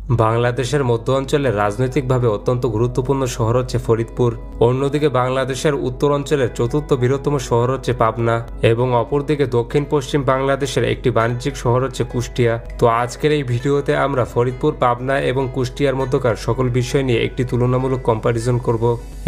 বাংলাদেশের মধ্য অঞ্চলের রাজনৈতিকভাবে অত্যন্ত গুরুত্বপূর্ণ শহর হচ্ছে ফরিদপুর। অন্যদিকে বাংলাদেশের উত্তর অঞ্চলের চতুর্থ বৃহত্তম শহর হচ্ছে পাবনা এবং অপরদিকে দক্ষিণ পশ্চিম বাংলাদেশের একটি বাণিজ্যিক শহর হচ্ছে কুষ্টিয়া। তো আজকের এই ভিডিওতে আমরা ফরিদপুর, পাবনা এবং কুষ্টিয়ার মধ্যকার সকল বিষয় নিয়ে একটি তুলনামূলক কম্পারিজন করব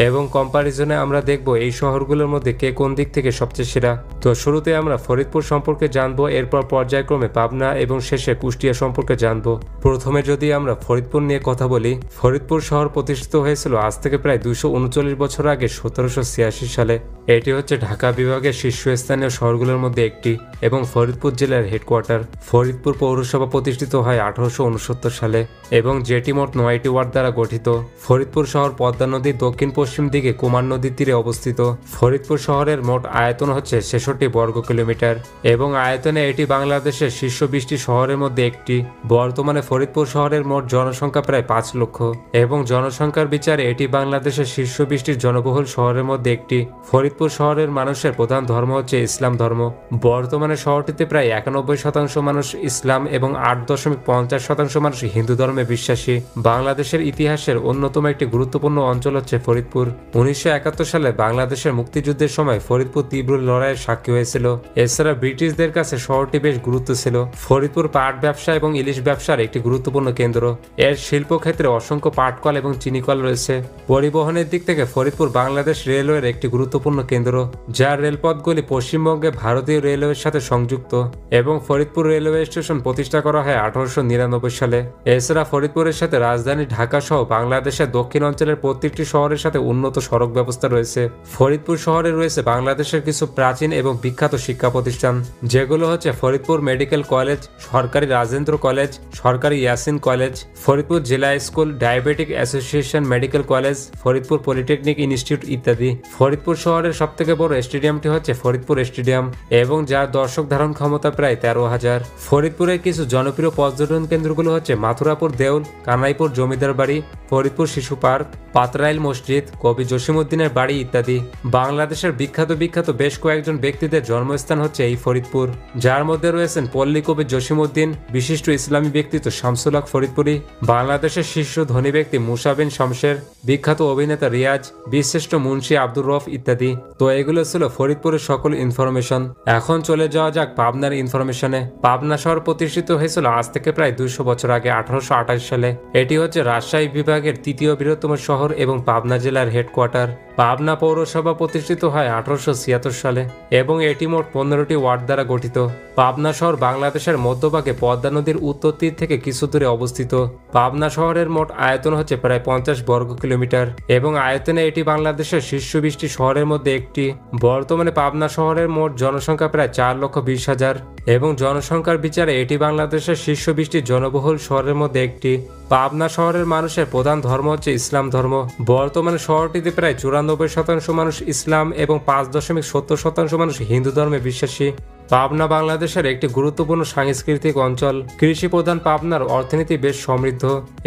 এবং কম্পারিজনে আমরা দেখব এই শহরগুলোর মধ্যে কে কোন দিক থেকে সবচেয়ে সেরা। তো শুরুতে আমরা ফরিদপুর সম্পর্কে জানবো, এরপর পর্যায়ক্রমে পাবনা এবং শেষে কুষ্টিয়া সম্পর্কে জানবো। প্রথমে যদি আমরা ফরিদপুর নিয়ে কথা বলি, ফরিদপুর শহর প্রতিষ্ঠিত হয়েছিল আজ থেকে প্রায় 239 বছর আগে 1786 সালে। এটি হচ্ছে ঢাকা বিভাগের শীর্ষস্থানীয় শহরগুলোর মধ্যে একটি এবং ফরিদপুর জেলার হেডকোয়ার্টার। ফরিদপুর পৌরসভা প্রতিষ্ঠিত হয় 1869 সালে এবং যেটি মোট 9টি ওয়ার্ড দ্বারা গঠিত। ফরিদপুর শহর পদ্মা নদীর দক্ষিণ পশ্চিম দিকে কুমার নদীর তীরে অবস্থিত। ফরিদপুর শহরের মোট আয়তন হচ্ছে 66 বর্গ কিলোমিটার এবং আয়তনে এটি বাংলাদেশের শীর্ষ 20টি শহরের মধ্যে একটি। বর্তমানে ফরিদপুর শহরের মোট জনসংখ্যা প্রায় 5 লক্ষ এবং জনসংখ্যার বিচারে এটি বাংলাদেশের শীর্ষ 20টির জনবহুল শহরের মধ্যে একটি। ফরিদপুর শহরের মানুষের প্রধান ধর্ম হচ্ছে ইসলাম ধর্ম। বর্তমানে শহরটিতে প্রায় 91% মানুষ ইসলাম এবং 8.50% মানুষ হিন্দু ধর্মে বিশ্বাসী। বাংলাদেশের ইতিহাসের অন্যতম একটি গুরুত্বপূর্ণ অঞ্চল হচ্ছে ফরিদপুর। 1971 সালে বাংলাদেশের মুক্তিযুদ্ধের সময় ফরিদপুর তীব্র লড়াইয়ের সাক্ষী হয়েছিল। এছাড়া ব্রিটিশদের কাছে শহরটি বেশ গুরুত্ব ছিল। ফরিদপুর পাট ব্যবসা এবং ইলিশ ব্যবসার একটি গুরুত্বপূর্ণ কেন্দ্র। এর শিল্পক্ষেত্রে অসংখ্য পাটকল এবং চিনিকল রয়েছে। পরিবহনের দিক থেকে ফরিদপুর বাংলাদেশ রেলওয়ের একটি গুরুত্বপূর্ণ কেন্দ্র, যার রেলপথগুলি পশ্চিমবঙ্গে ভারতীয় রেলওয়ের সাথে সংযুক্ত এবং ফরিদপুর রেলওয়ে স্টেশন প্রতিষ্ঠা করা হয় 1899 সালে। এছাড়া ফরিদপুরের সাথে রাজধানী ঢাকা সহ বাংলাদেশের দক্ষিণ অঞ্চলের প্রত্যেকটি শহরের সাথে উন্নত সড়ক ব্যবস্থা রয়েছে। ফরিদপুর শহরে রয়েছে বাংলাদেশের কিছু প্রাচীন এবং বিখ্যাত শিক্ষা প্রতিষ্ঠান, যেগুলো হচ্ছে ফরিদপুর মেডিকেল কলেজ, সরকারি রাজেন্দ্র কলেজ, সরকারি ইয়াসিন কলেজ, ফরিদপুর জেলা school, diabetic association medical college, Faridpur polytechnic institute ইত্যাদি। ফরিদপুর শহরের সবথেকে বড় স্টেডিয়ামটি হচ্ছে ফরিদপুর স্টেডিয়াম এবং যার দর্শক ধারণ ক্ষমতা প্রায় 13,000। ফরিদপুরের কিছু জনপ্রিয় পর্যটন কেন্দ্রগুলো হচ্ছে মাথুরাপুর দেউল, কানাইপুর জমিদার বাড়ি, ফরিদপুর শিশু পার্ক, পাতরাইল মসজিদ, কবি জসিমউদ্দিনের বাড়ি ইত্যাদি। বাংলাদেশের বিখ্যাত বেশ কয়েকজন ব্যক্তিদের জন্মস্থান হচ্ছে এই ফরিদপুর, যার মধ্যে রয়েছেন পল্লী কবি জসিমউদ্দিন, বিশিষ্ট ইসলামী ব্যক্তিত্ব শামসুল হক ফরিদপুরি, বাংলাদেশের শীর্ষ ধনী ব্যক্তি মুসা বিন শমশের, বিখ্যাত অভিনেতা রিয়াজ, বিশিষ্ট মুন্সি আব্দুর রফ ইত্যাদি। তো এগুলো ছিল ফরিদপুরের সকল ইনফরমেশন। এখন চলে যাওয়া যাক পাবনার ইনফরমেশনে। পাবনা শহর প্রতিষ্ঠিত হয়েছিল আজ থেকে প্রায় 200 বছর আগে 1828 সালে। এটি হচ্ছে রাজশাহী বিভাগের তৃতীয় বৃহত্তম শহর এবং পাবনা জেলার হেডকোয়ার্টার। পাবনা পৌরসভা প্রতিষ্ঠিত হয় 1876 সালে এবং এটি মোট 15টি ওয়ার্ড দ্বারা গঠিত। পাবনা শহর বাংলাদেশের মধ্যভাগে পদ্মা নদীর উত্তর তীর থেকে কিছু দূরে অবস্থিত। পাবনা শহরের মোট আয়তন হচ্ছে প্রায় 50 বর্গ কিলোমিটার এবং আয়তনে এটি বাংলাদেশের শীর্ষ 20টি শহরের মধ্যে একটি। বর্তমানে পাবনা শহরের মোট জনসংখ্যা প্রায় 4,20,000 এবং জনসংখ্যার বিচারে এটি বাংলাদেশের শীর্ষ 20টি জনবহুল শহরের মধ্যে একটি। পাবনা শহরের মানুষের প্রধান ধর্ম হচ্ছে ইসলাম ধর্ম। বর্তমানে শহরটিতে প্রায় 94% মানুষ ইসলাম এবং 5.70% মানুষ হিন্দু ধর্মে বিশ্বাসী। পাবনা বাংলাদেশের একটি গুরুত্বপূর্ণ সাংস্কৃতিক অঞ্চল। কৃষি প্রধান পাবনার অর্থনীতি বেশ সমৃদ্ধ।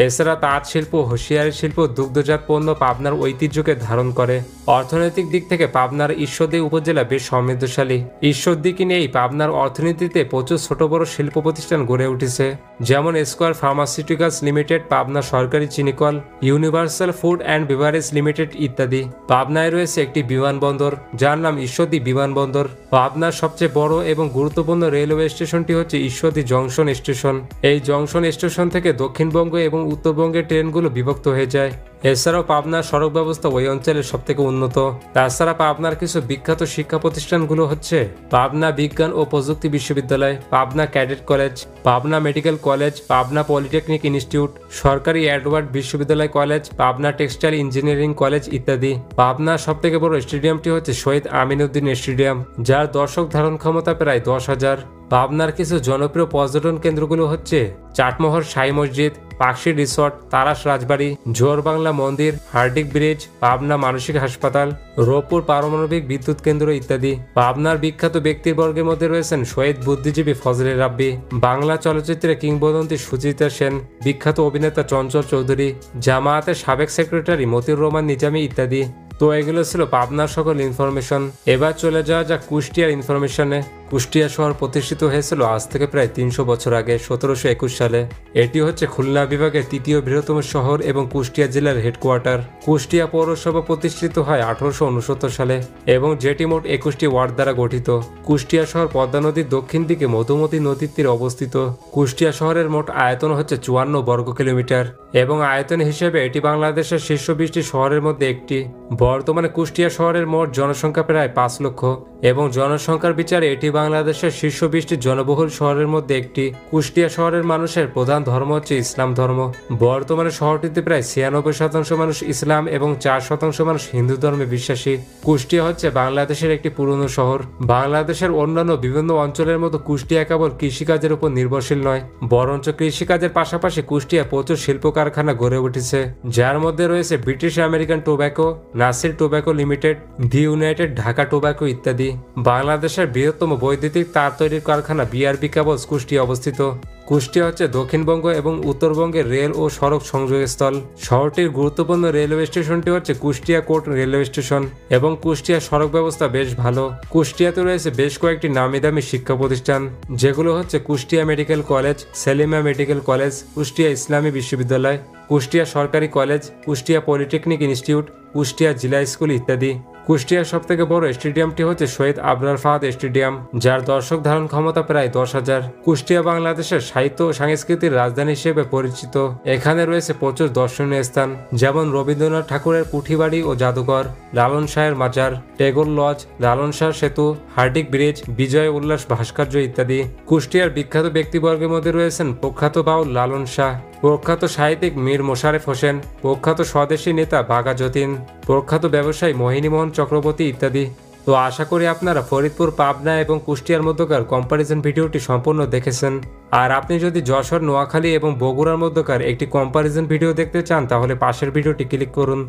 এছাড়া তাঁত শিল্প, হুঁশিয়ারি শিল্প, দুগ্ধজাত পণ্য পাবনার ঐতিহ্যকে ধারণ করে। অর্থনৈতিক দিক থেকে পাবনার ঈশ্বরদী উপজেলা বেশ সমৃদ্ধশালী। ঈশ্বরদীকে নিয়েই পাবনার অর্থনীতিতে প্রচুর ছোট বড় শিল্প প্রতিষ্ঠান গড়ে উঠেছে, যেমন স্কয়ার ফার্মাসিউটিক্যালস লিমিটেড, পাবনা সরকারি চিনিকল, universal food and beverage limited ইত্যাদি। পাবনায় রয়েছে একটি বিমানবন্দর, যার নাম ঈশ্বরদী বিমানবন্দর। পাবনার সবচেয়ে বড় এবং গুরুত্বপূর্ণ রেলওয়ে স্টেশনটি হচ্ছে ঈশ্বরদী জংশন স্টেশন। এই জংশন স্টেশন থেকে দক্ষিণবঙ্গ এবং উত্তরবঙ্গের ট্রেনগুলো বিভক্ত হয়ে যায়। এছাড়াও পাবনার সড়ক ব্যবস্থা ওই অঞ্চলের সবথেকে উন্নত। তাছাড়া পাবনার কিছু বিখ্যাত শিক্ষা প্রতিষ্ঠানগুলো হচ্ছে পাবনা বিজ্ঞান ও প্রযুক্তি বিশ্ববিদ্যালয়, Pabna cadet college, Pabna medical college, Pabna polytechnic institute, সরকারি এডওয়ার্ড বিশ্ববিদ্যালয় college, Pabna textile engineering college ইত্যাদি। পাবনার সবথেকে বড় স্টেডিয়ামটি হচ্ছে শহীদ আমিনউদ্দিন স্টেডিয়াম, যার দর্শক ধারণ ক্ষমতা প্রায় 10,000। পাবনার কিছু জনপ্রিয় পর্যটন কেন্দ্রগুলো হচ্ছে চাটমোহর সাই মসজিদ, পাকশি রিসর্ট, তারাস রাজবাড়ি, জোয়ার বাংলা মন্দির, হার্ডিক ব্রিজ, পাবনা মানসিক হাসপাতাল, রূপপুর পারমাণবিক বিদ্যুৎ কেন্দ্র ইত্যাদি। পাবনার বিখ্যাত ব্যক্তিবর্গের মধ্যে রয়েছেন শহীদ বুদ্ধিজীবী ফজলে রাব্বি, বাংলা চলচ্চিত্রে কিংবদন্তি সুচিত্রা সেন, বিখ্যাত অভিনেতা চঞ্চল চৌধুরী, জামায়াতের সাবেক সেক্রেটারি মতিউর রহমান নিজামী ইত্যাদি। তো এগুলো ছিল পাবনার সকল ইনফরমেশন। এবার চলে যাওয়া যাক কুষ্টিয়ার ইনফরমেশনে। কুষ্টিয়া শহর প্রতিষ্ঠিত হয়েছিল আজ থেকে প্রায় ৩০০ বছর আগে ১৭২১ সালে। এটি হচ্ছে খুলনা বিভাগের তৃতীয় বৃহত্তম শহর এবং কুষ্টিয়া জেলার হেডকোয়ার্টার। কুষ্টিয়া পৌরসভা প্রতিষ্ঠিত হয় ১৮৬৯ সালে এবং যেটি মোট ২১টি ওয়ার্ড দ্বারা গঠিত। কুষ্টিয়া শহর পদ্মা নদীর দক্ষিণ দিকে মধুমতি নদীর তীরে অবস্থিত। কুষ্টিয়া শহরের মোট আয়তন হচ্ছে ৫৪ বর্গ কিলোমিটার এবং আয়তন হিসেবে এটি বাংলাদেশের শীর্ষ ২০টি শহরের মধ্যে একটি। বর্তমানে কুষ্টিয়া শহরের মোট জনসংখ্যা প্রায় ৫ লক্ষ এবং জনসংখ্যার বিচারে এটি বাংলাদেশের শীর্ষ ২০টি জনবহুল শহরের মধ্যে একটি। কুষ্টিয়া শহরের মানুষের প্রধান ধর্ম হচ্ছে ইসলাম ধর্ম। বর্তমানে শহরটিতে প্রায় ৯৬% মানুষ ইসলাম এবং ৪% মানুষ হিন্দু ধর্মে বিশ্বাসী। কুষ্টিয়া হচ্ছে বাংলাদেশের একটি পুরনো শহর। বাংলাদেশের অন্যান্য বিভিন্ন অঞ্চলের মতো কুষ্টিয়া কেবল কৃষিকাজের উপর নির্ভরশীল নয়, বরঞ্চ কৃষিকাজের পাশাপাশি কুষ্টিয়া প্রচুর শিল্প কারখানা গড়ে উঠেছে, যার মধ্যে রয়েছে British American tobacco, Nasir tobacco limited, the United Dhaka tobacco ইত্যাদি। বাংলাদেশের বৃহত্তম বৈদ্যুতিক তার তৈরির কারখানা বিআরবি কেবলস কুষ্টিয়া অবস্থিত। কুষ্টিয়া হচ্ছে দক্ষিণবঙ্গ এবং উত্তরবঙ্গের রেল ও সড়ক সংযোগস্থল। শহরটির গুরুত্বপূর্ণ রেলওয়ে স্টেশনটি হচ্ছে কুষ্টিয়া কোর্ট রেলওয়ে স্টেশন এবং কুষ্টিয়ার সড়ক ব্যবস্থা বেশ ভালো। কুষ্টিয়াতে রয়েছে বেশ কয়েকটি নামিদামি শিক্ষা প্রতিষ্ঠান, যেগুলো হচ্ছে Kushtia medical college, Selima medical college, Kushtia ইসলামী বিশ্ববিদ্যালয়, কুষ্টিয়া সরকারি college, Kushtia polytechnic institute, Kushtia জিলা স্কুল ইত্যাদি। কুষ্টিয়ার সবথেকে বড় স্টেডিয়ামটি হচ্ছে শহীদ আবরার ফাহাদ স্টেডিয়াম, যার দর্শক ধারণ ক্ষমতা প্রায় ১০,০০০। কুষ্টিয়া বাংলাদেশের সাহিত্য ও সংস্কৃতির রাজধানী হিসেবে পরিচিত। এখানে রয়েছে প্রচুর দর্শনীয় স্থান, যেমন রবীন্দ্রনাথ ঠাকুরের কুঠিবাড়ি ও জাদুঘর, লালন শাহের মাজার, টেগোর লজ, লালন শাহ সেতু, হার্ডিক ব্রিজ, বিজয় উল্লাস ভাস্কর্য ইত্যাদি। কুষ্টিয়ার বিখ্যাত ব্যক্তিবর্গের মধ্যে রয়েছেন প্রখ্যাত বাউল লালন শাহ, প্রখ্যাত সাহিত্যিক মীর মোশারেফ হোসেন, প্রখ্যাত স্বদেশী নেতা বাঘা যতীন, প্রখ্যাত ব্যবসায়ী মোহিনীমোহন চক্রবর্তী ইত্যাদি। তো আশা করি আপনারা ফরিদপুর, পাবনা এবং কুষ্টিয়ার মধ্যকার কম্পারিজন ভিডিওটি সম্পূর্ণ দেখেছেন। আর আপনি যদি যশোর, নোয়াখালী এবং বগুড়ার মধ্যকার একটি কম্পারিজন ভিডিও দেখতে চান তাহলে পাশের ভিডিওটি ক্লিক করুন।